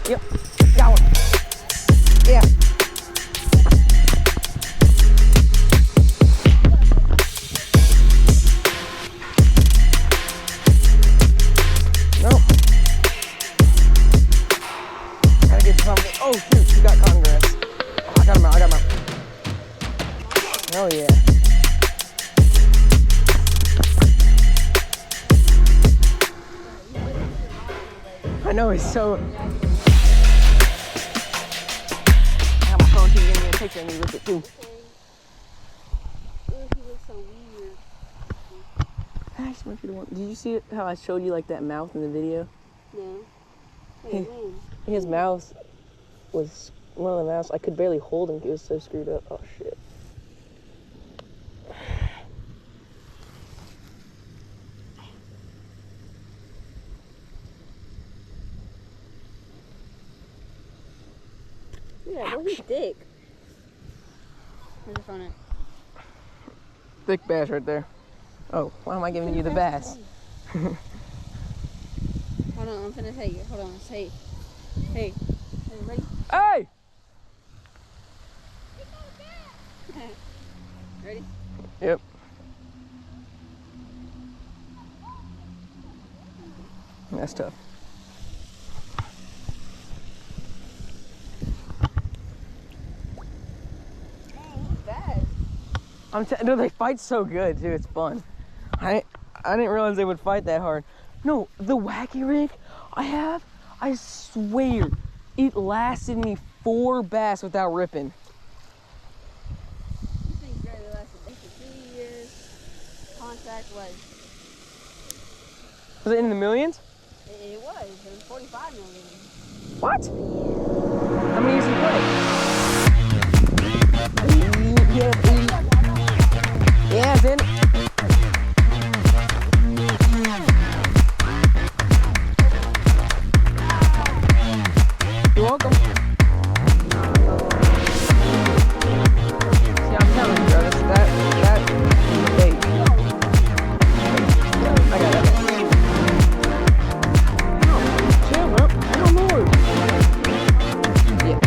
Yep. Got one. Yeah. Nope. Gotta get something. Oh shoot, you got cotton grass. Oh, I got him out, I got him out. Oh yeah. I know, it's so... I got my phone to give me a picture of me with it too. He looks so weird. I just want you to want... Did you see how I showed you like that mouth in the video? No. Wait, when? His mouth was... One of the mouths, I could barely hold him. He was so screwed up. Oh shit. Yeah, well, he's thick. Where's the phone at? Thick bass right there. Oh, why am I giving you the bass? Hold on, I'm finna tell you. Hold on, hey. Hey. Hey, ready? Hey! Ready? Yep. That's tough. No, they fight so good too. It's fun. I didn't realize they would fight that hard. No, the wacky rig I swear, it lasted me 4 bass without ripping. These things barely lasted for 3 years. Contract was. Was it in the millions? It was 45 million. What? How many years did you play? Yeah, then. You're welcome. See, I'm telling you, bro, that bait. Yeah, I got it. Chill, bro. Oh, Lord. Yeah.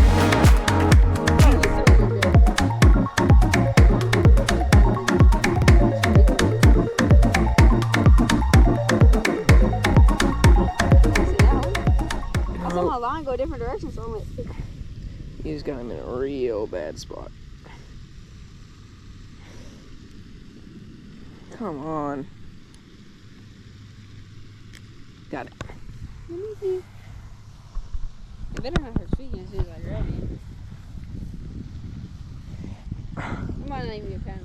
I saw my line go different directions, so I'm like, You just got him in a real bad spot. Come on. Got it. let me see. It better not hurt speaking as soon as I grab it. It might not even be a pound.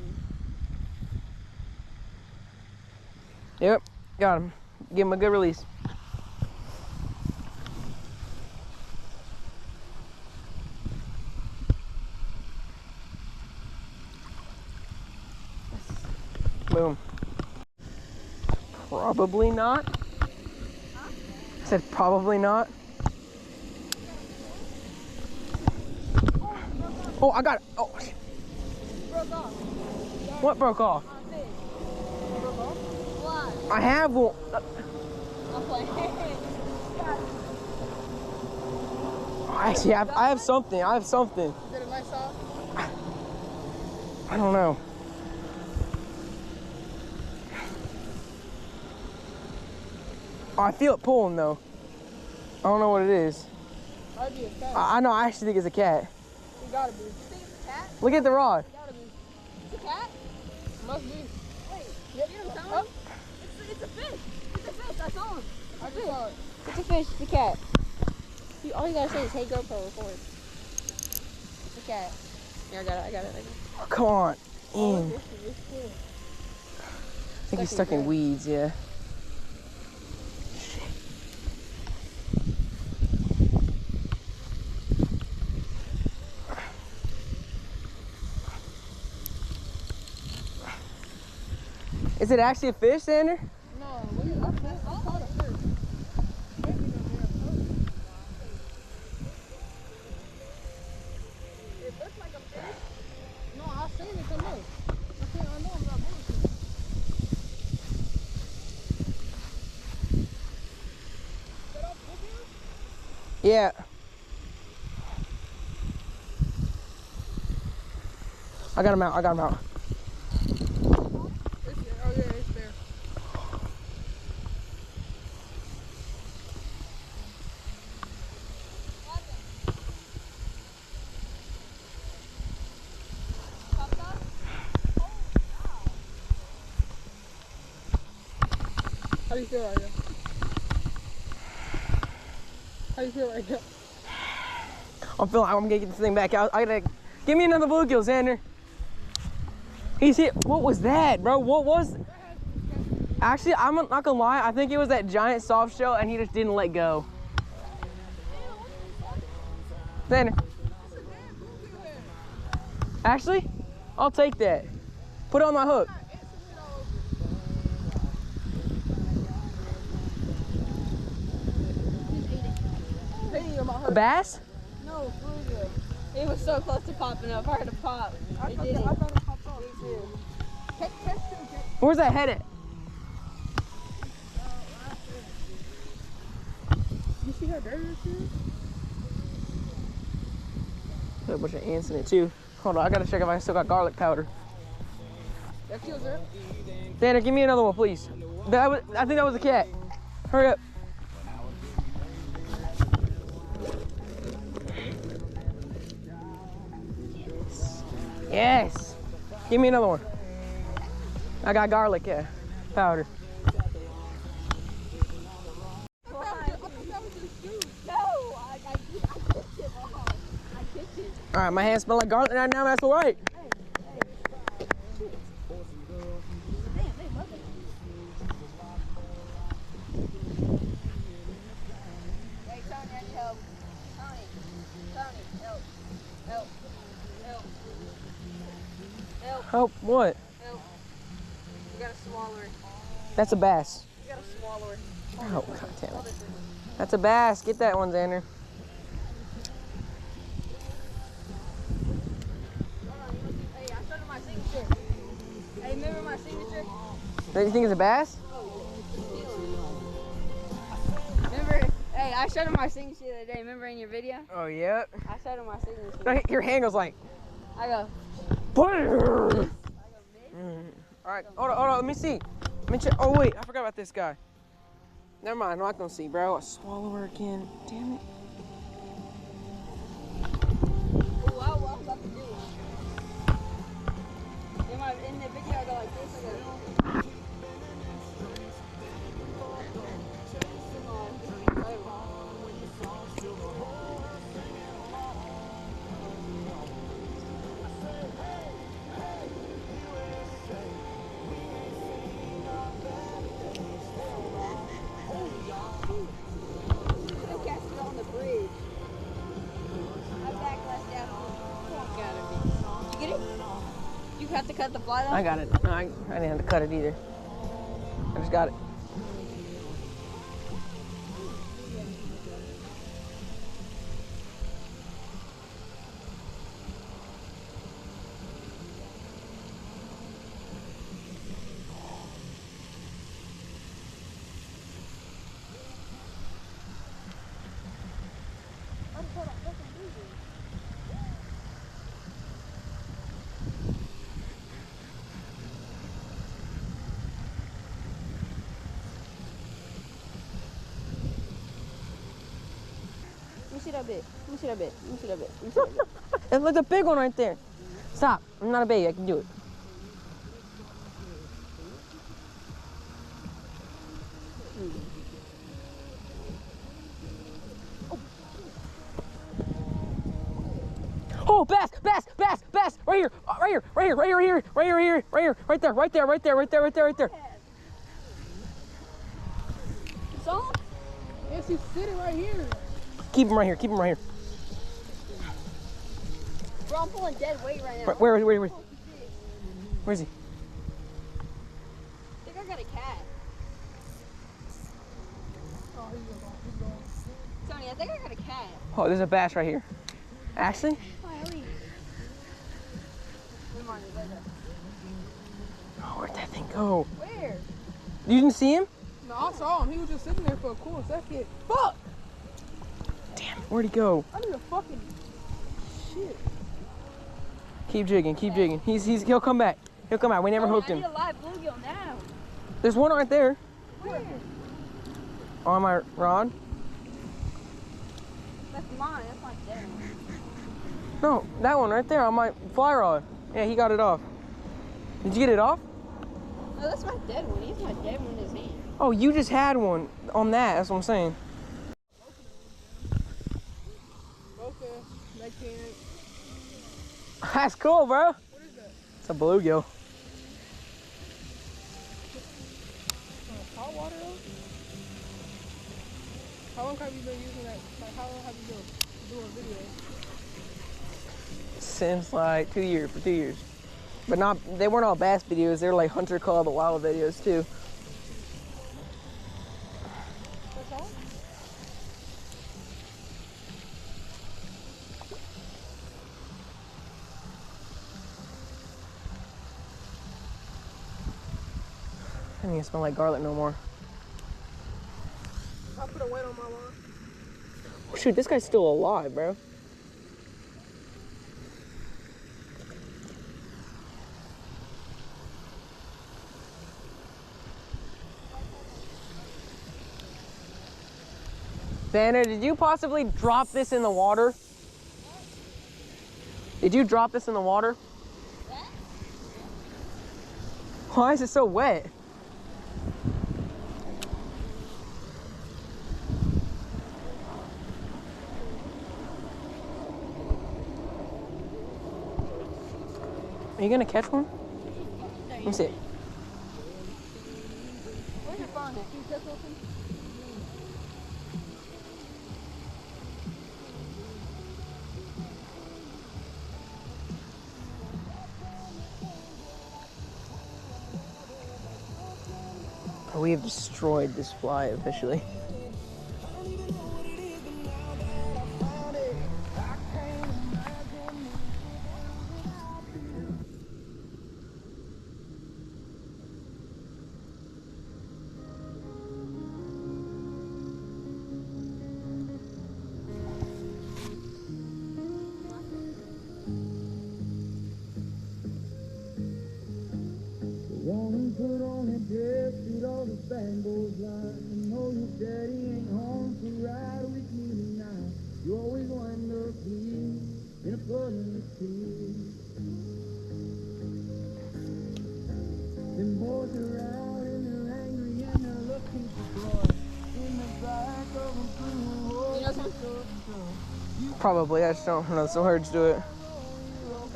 Yep, got him. Give him a good release. Boom. Probably not. I said probably not. Oh, I got it. Oh, shit. Broke off. What broke off? Broke off? Why? I have one. I'm playing. Actually, I have something. I have something. Is it a nice saw? I don't know. Oh, I feel it pulling though. I don't know what it is. Might be a cat. I know. I actually think it's a cat. It gotta be. You think it's a cat? Look at the rod. It gotta be. It's a cat? Must be. Wait. You see what I'm telling you? It's a fish. It's a fish. I saw him. I just saw it. It's a fish. It's a cat. All you gotta say is, hey GoPro, record. It's a cat. Yeah, I got it. I got it. Oh, come on. Oh, In. this is cool. I think he's stuck in weeds. Yeah. Is it actually a fish, Sander? No, I caught a fish. It looks like a fish. No, I seen it come up. I know I'm not bullshit. Yeah. I got him out. I got him out. Oh yeah, it's there. How do you feel right now? How do you feel right now? I'm feeling like I'm gonna get this thing back out. I gotta give me another bluegill, Xander. He's hit. What was that, bro? What was? Actually, I'm not gonna lie. I think it was that giant soft shell, and he just didn't let go. Xander. Actually, I'll take that. Put it on my hook. A bass? No, bluegill. It was so close to popping up. I heard a pop. I thought it popped off. Me too. Where's that head at? You see how dirty this is? Put a bunch of ants in it too. Hold on, I gotta check if I still got garlic powder. That kills it. Xander, give me another one, please. I think that was a cat. Hurry up. Yes. Give me another one. I got garlic powder. All right, my hands smell like garlic right now. That's all right. Hey, Tony, I need help. Tony, help. Help. Help. Help. Help, what? Help. You gotta swallow it. That's a bass. You gotta swallow it. Oh, God damn it. That's a bass. Get that one, Xander. Hey, I showed him my signature. Hey, remember my signature? Do you think it's a bass? Remember? Hey, I showed him my signature the other day. Remember in your video? Oh, yeah. I showed him my signature. Your hand goes like. I go. All right, hold on, let me see. Let me check. Oh, wait, I forgot about this guy. Never mind, I'm not gonna see, bro. A swallower again. Damn it. Ooh, I was about to do it. In the video, I go like this. I go. You have to cut the fly off? I got it. No, I didn't have to cut it either. I just got it. Let me see that bit. Let me see that bit. Let me see that bit. Let me see that bit. It's like a big one right there. Stop. I'm not a baby. I can do it. Oh, bass, bass, bass, bass, right here, right here, right here, right here, right here, right here, right here, right there, right there, right there, right there, right there, right there. You saw him? Yes, he's sitting right here. Keep him right here, keep him right here. Bro, I'm pulling dead weight right now. Where's he? I think I got a cat. Oh, he's going. Tony, I think I got a cat. Oh, there's a bass right here. Ashley? Oh, where'd that thing go? Where? You didn't see him? No, I saw him. He was just sitting there for a cool second. Fuck! Damn, where'd he go? I need a fucking shit. Keep jigging, keep jigging. He'll come back. He'll come back. We never hooked I him. need a live bluegill now. There's one right there Where? on my rod. That's mine. That's my dead one. No, that one right there on my fly rod. Yeah, he got it off. Did you get it off? No, that's my dead one. He has my dead one in his hand. Oh, you just had one on that. That's what I'm saying. Okay, mechanic. That's cool, bro. What is that? It's a bluegill. Hot water though? How long have you been using that? Like, how long have you been doing videos? Since like 2 years, for 2 years. But they weren't all bass videos. They were like Hunter Club, wild videos too. That's all? I don't even smell like garlic no more. I put a weight on my line. Oh, shoot, this guy's still alive, bro. Banner, did you possibly drop this in the water? Did you drop this in the water? Why is it so wet? Are you gonna catch one? Let me see. Where's your phone at? Can you click open? We have destroyed this fly officially. Woman put on a dress with all the spangles line. You know your daddy ain't home to ride with me tonight. You always wind up here in a puddle of tears. Them boys are out and they're angry and they're looking for blood in the back of a blue. You know something? Probably, I just don't know some words to it. I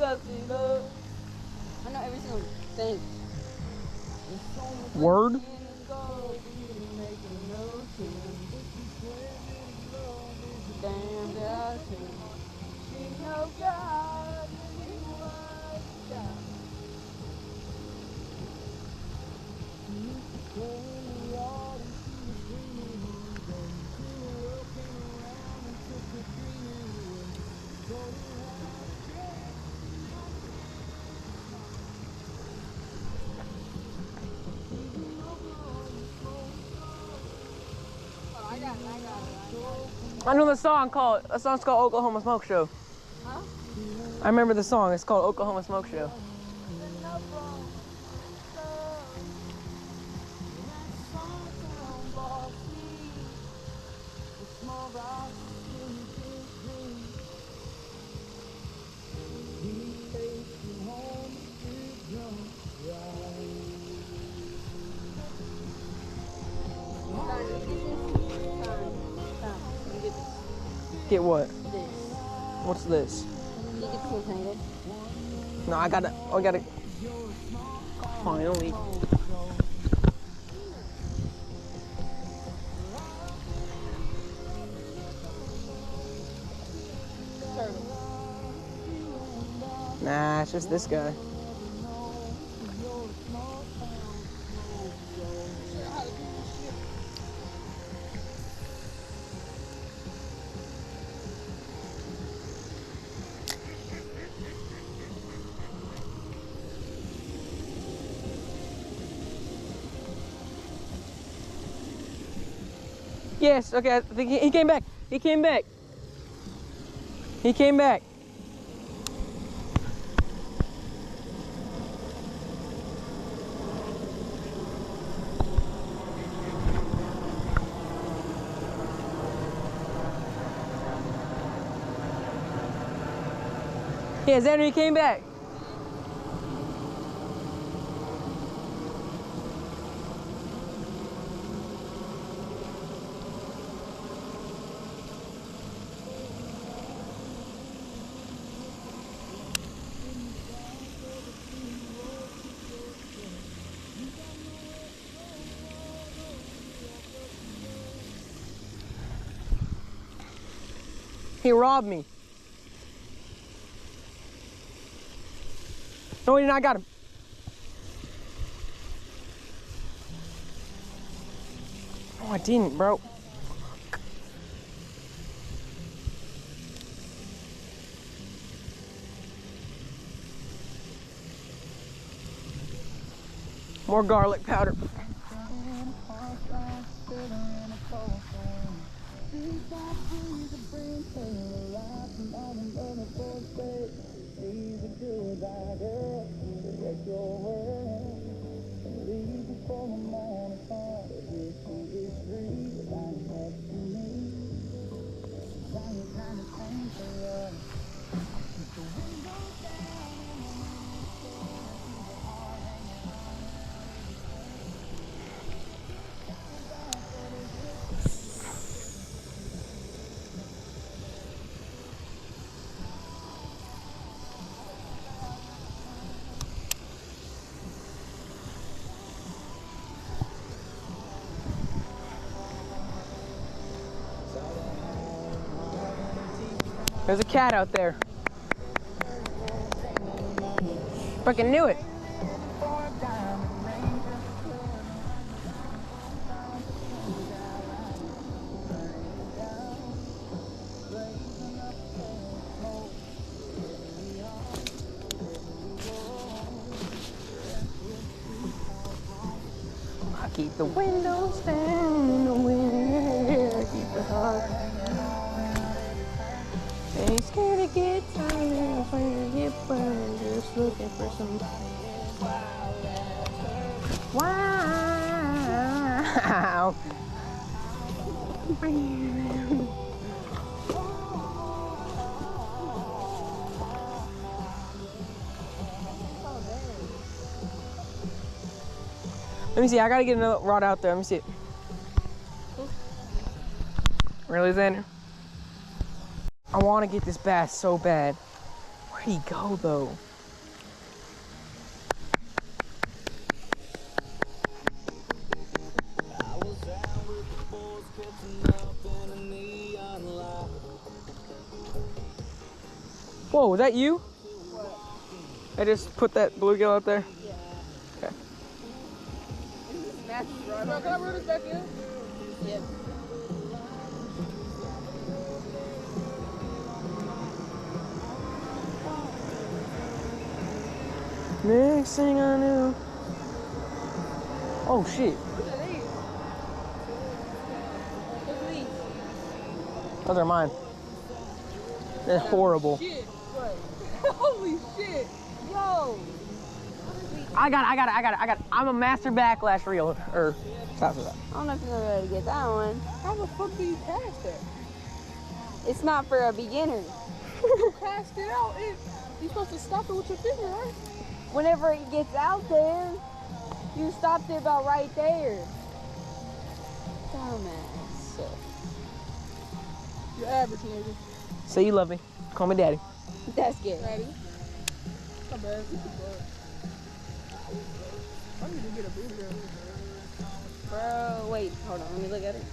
know every single thing. Word? Damn, God. She know God. I know the song's called Oklahoma Smoke Show. Huh? I remember the song. It's called Oklahoma Smoke Show. Get what? This. What's this? You get the tangled. No, I gotta. Finally. Nah, it's just this guy. Yes, okay, I think he came back. He came back. He came back. Yeah, Xander, he came back. He robbed me. No, he did not. I got him. Oh, I didn't, bro. More garlic powder. There's a cat out there. Fucking knew it. I keep the windows down in the winter. Keep the heart. Ain't scared to get tired, afraid to get burned, just looking for some. Wow. Let me see, I gotta get another rod out there. Let me see it. Really, Xander? I want to get this bass so bad. Where'd he go, though? Whoa, was that you? What? I just put that bluegill out there? Yeah. Okay. Bro, can I reel this back in? Yep. Next thing I knew. Oh shit. Look at these. Those are mine. They're horrible. Shit. What? Holy shit. Yo. I got it. I'm a master backlash reeler. Or stop for that. I don't know if you're gonna be able to get that one. How the fuck do you cast that? It's not for a beginner. You cast it out. You're supposed to stop it with your finger, right? Whenever it gets out there, you stopped it about right there. Dumbass. You're average, nigga. Say you love me. Call me daddy. That's good. Daddy. Not bad. I need to get a bluegill. Bro, wait, hold on, let me look at it.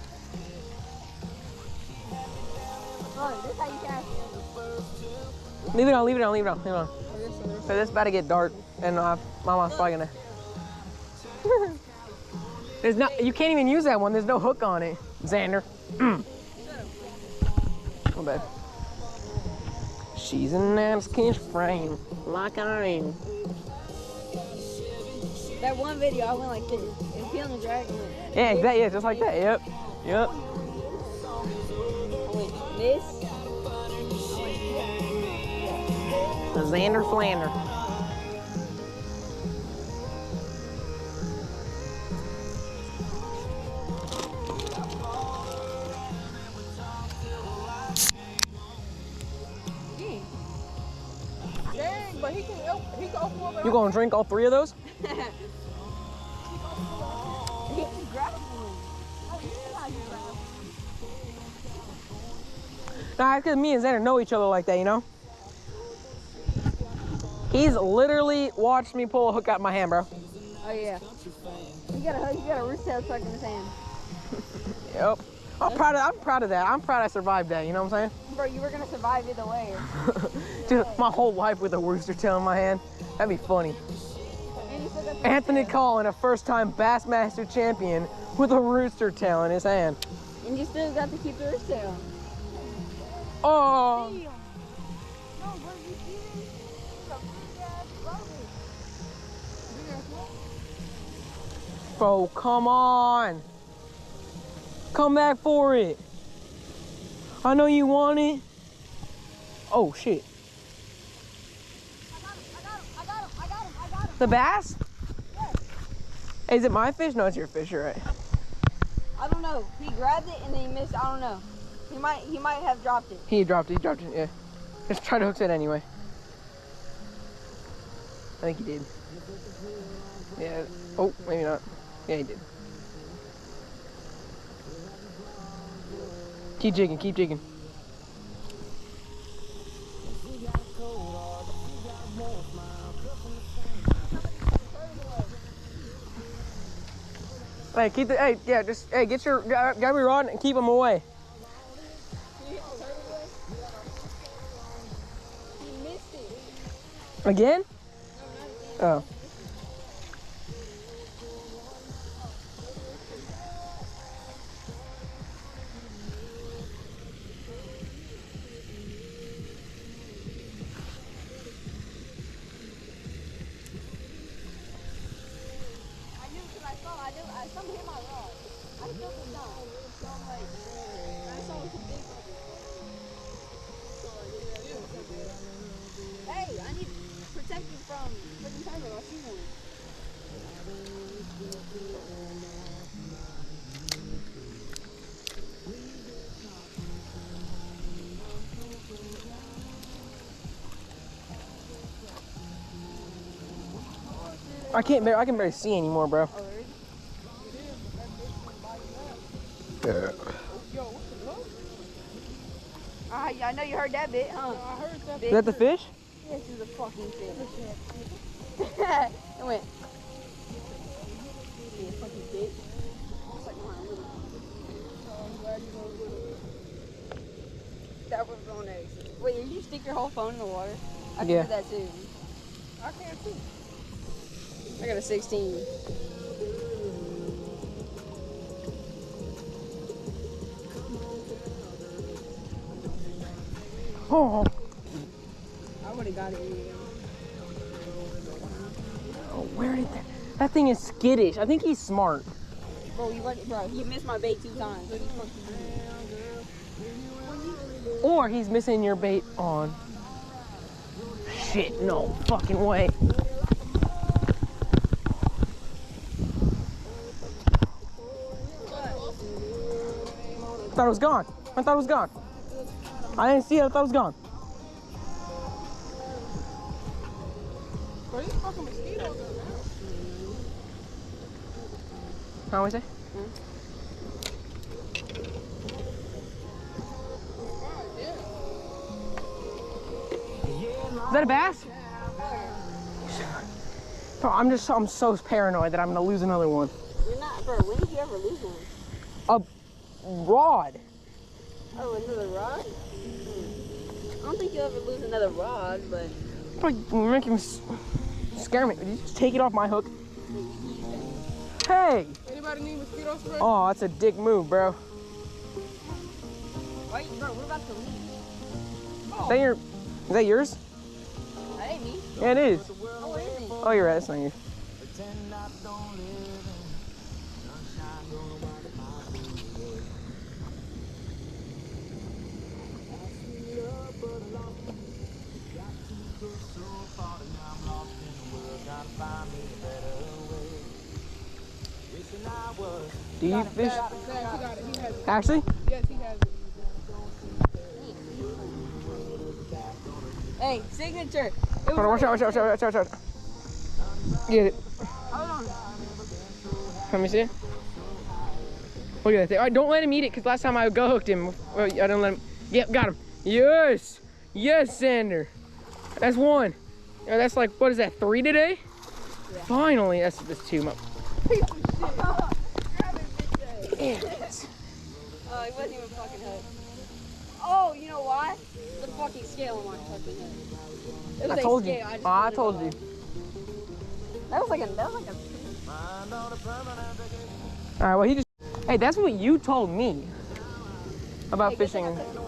Oh, this is how you cast it. Leave it on. Oh, yes, sir. So this about to get dark, and my mom's probably gonna. There's no. You can't even use that one. There's no hook on it, Xander. Oh bad. She's an Alaskan frame, like I am. That one video, I went like this. And feeling the dragon went. Yeah, exactly. Yeah, just like that. Yep. Yep. I went this. The Xander Flander. but he can open one. You gonna drink all 3 of those? He can grab one. Oh, yeah, you grab one. Nah, it's because me and Xander know each other like that, you know? He's literally watched me pull a hook out my hand, bro. Oh yeah. He got a rooster tail stuck in his hand. Yep. I'm proud of that. I'm proud I survived that, you know what I'm saying? Bro, you were gonna survive either way. Dude, my whole life with a rooster tail in my hand. That'd be funny. And you still got the Anthony rooster tail. Collin, a first-time Bassmaster champion with a rooster tail in his hand. And you still got to keep the rooster tail. Oh, No, what you eating? Some big ass rubbish. bro, come on. Come back for it. I know you want it. Oh, shit. I got him. The bass? Yes. Hey, is it my fish? No, it's your fish, you're right. I don't know. He grabbed it and then he missed. I don't know. He might have dropped it. He dropped it, yeah. Just try to hook it anyway. I think he did. Yeah, oh, maybe not. Yeah, he did. Keep jigging, keep jigging. Hey, get your, grab your rod and keep them away. He missed it. Again? Oh. I saw him hit my rod. I felt it down. So I'm like, I saw it too big. Hey, I need to protect you from freaking turbot. I see one. I can barely see anymore, bro. Oh, really? Yeah. Yo, what the fuck? Yeah, I know you heard that bit, huh? I heard that. Is that the fish? This is a fucking fish. It went. Yeah, fucking bitch. It's like my little. I'm glad you know what That was on eggs. Wait, did you stick your whole phone in the water? I can Yeah. do that too. I can't too. I got a 16. Oh. I would have got it anyway. Oh, where did that thing is skittish. I think he's smart. Bro, he missed my bait 2 times. What do you fucking do? Or he's missing your bait on. Shit, no fucking way. I thought it was gone. I thought it was gone. I didn't see it. I thought it was gone. Bro, these fucking mosquitoes are now. How do I say? Is that a bass? Bro, I'm so paranoid that I'm gonna lose another one. You're not, bro. When did you ever lose one? A rod. Oh, another rod? I don't think you'll ever lose another rod, but. Bro, you're making me scare me. Did you just take it off my hook? Hey! Anybody need mosquito spray? Oh, that's a dick move, bro. Wait, bro, we're about to leave. Is that yours? That ain't me. Yeah, it is. Oh, what is it? Oh, you're right. That's not you. Do you fish? Zach, he got it. He has it. Ashley? Yes, he has it. Hey, Hey, signature. Hold on, watch out, watch out, watch out, watch out. Get it. Hold on. Let me see it. Look at that thing. All right, don't let him eat it, because last time I go hooked him. Well, I didn't let him. Yep, got him. Yes. Yes, Xander. That's one. Yeah, that's like, what is that, 3 today? Yeah. Finally. That's 2. Grab it, bitch. Oh, he wasn't even fucking hooked. Oh, you know why? The fucking scale on my fucking head. It was I a told you. scale. just I put it told on. you. That was like a. All right, well, he just, hey, that's what you told me about Hey, good thing fishing. I took it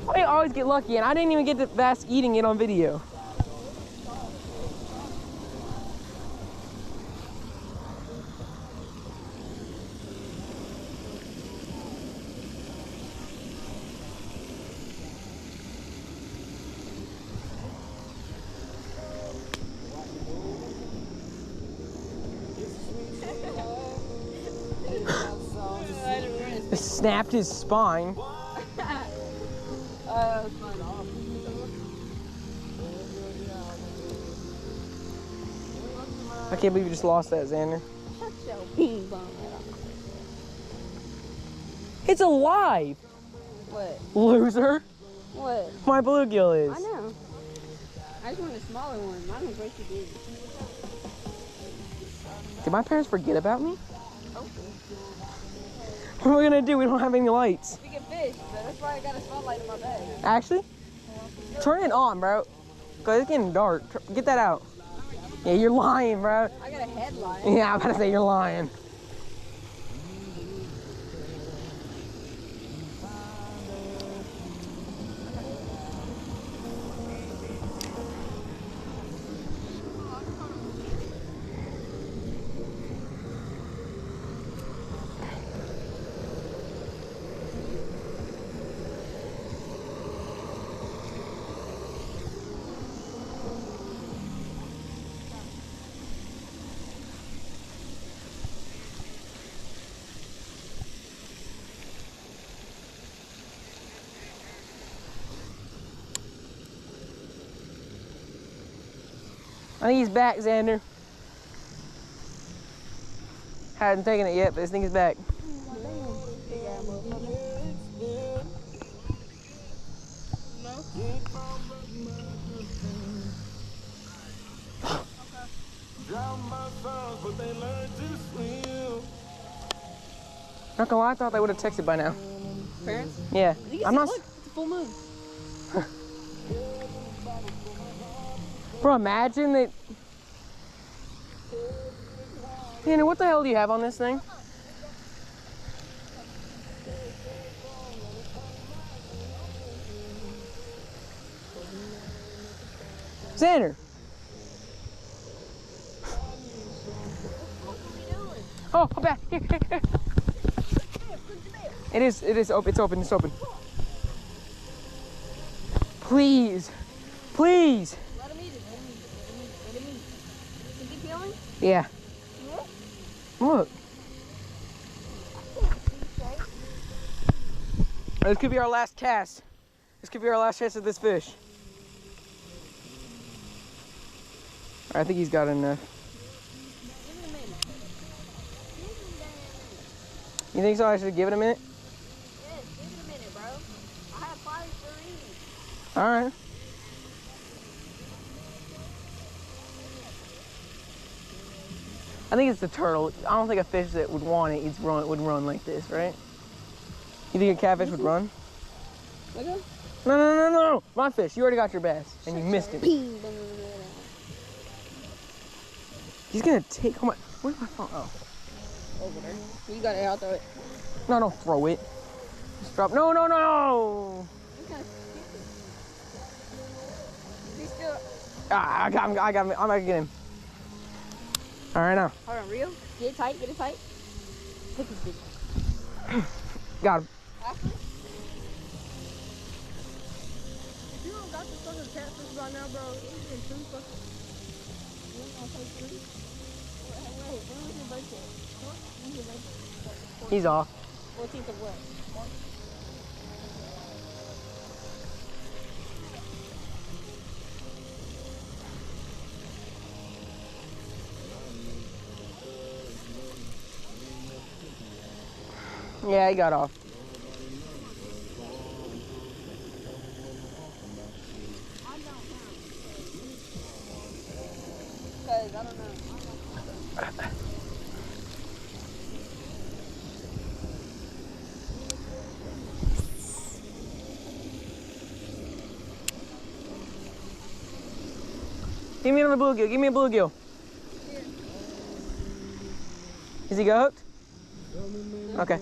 away. I always get lucky, and I didn't even get the bass eating it on video. It snapped his spine. That was fun. I can't believe you just lost that, Xander. Shut your bing bong. It's alive, What? loser. What? My bluegill is. I know. I just want a smaller one. Mine was way too big. Did my parents forget about me? Hopefully. What are we gonna do? We don't have any lights. We can fish, but that's why I got a spotlight in my bag. Actually, turn it on, bro. Cause it's getting dark. Get that out. Yeah, you're lying, bro. I got a headlight. Yeah, I'm about to say you're lying. I think he's back, Xander. Hadn't taken it yet, but this thing is back. Not gonna lie, I thought they would have texted by now. Parents? Yeah, I'm not. Look, it's a full moon. Bro, imagine that. Xander, what the hell do you have on this thing? Xander. Oh, I'm back. Here, here, here. It is open. It's open. It's open. Please, please. Let him eat it. Let him eat it. Is he peeling? Yeah. Look. This could be our last cast. This could be our last chance at this fish. I think he's got enough. Give it a minute. You think so? I should give it a minute? Yes, give it a minute, bro. I have 5 for each. All right. I think it's the turtle. I don't think a fish that would want it would run like this, right? You think a catfish would run? Okay. No, no, no, no. My fish. You already got your bass, and you missed it. Bing, bing, He's gonna take. Where's my phone? Oh. over there. You got it. I'll throw it. No, don't throw it. Just drop. No, no, no. Okay. He's still. Ah, I got him. I got him. I'm gonna get him. All right, now. Hold on, reel. Get it tight. Get it tight. Take this bitch. Got him. Ashley? If you don't got the fucking catfish by now, bro, it's getting too fucking. You ain't gonna take 3? Wait, when was your birthday? When's your birthday? He's off. 14th of what? Yeah, he got off. Because I don't know. Give me another bluegill. Give me a bluegill. Is he got hooked? Okay.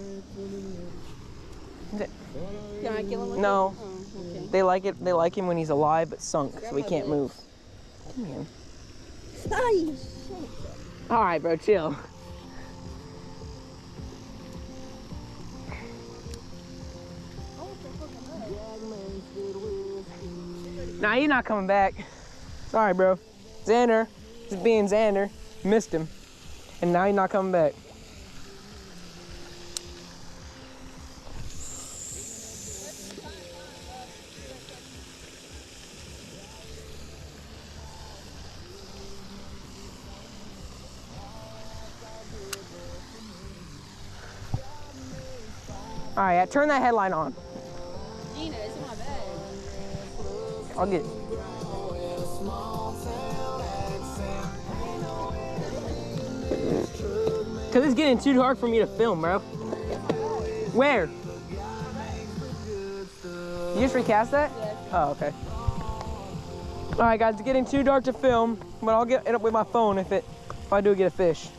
Can I kill him with No. it? Oh, okay. They like it. They like him when he's alive but sunk, so he can't move. Come here. All right, bro. Chill. Nah, he's not coming back. Sorry, bro. Xander, just being Xander, missed him, and now he's not coming back. All right, turn that headline on. Gina, it's in my bag. I'll get it. Cause it's getting too dark for me to film, bro. Where? You just recast that? Yeah. Oh, okay. All right, guys, it's getting too dark to film, but I'll get it up with my phone if I do get a fish.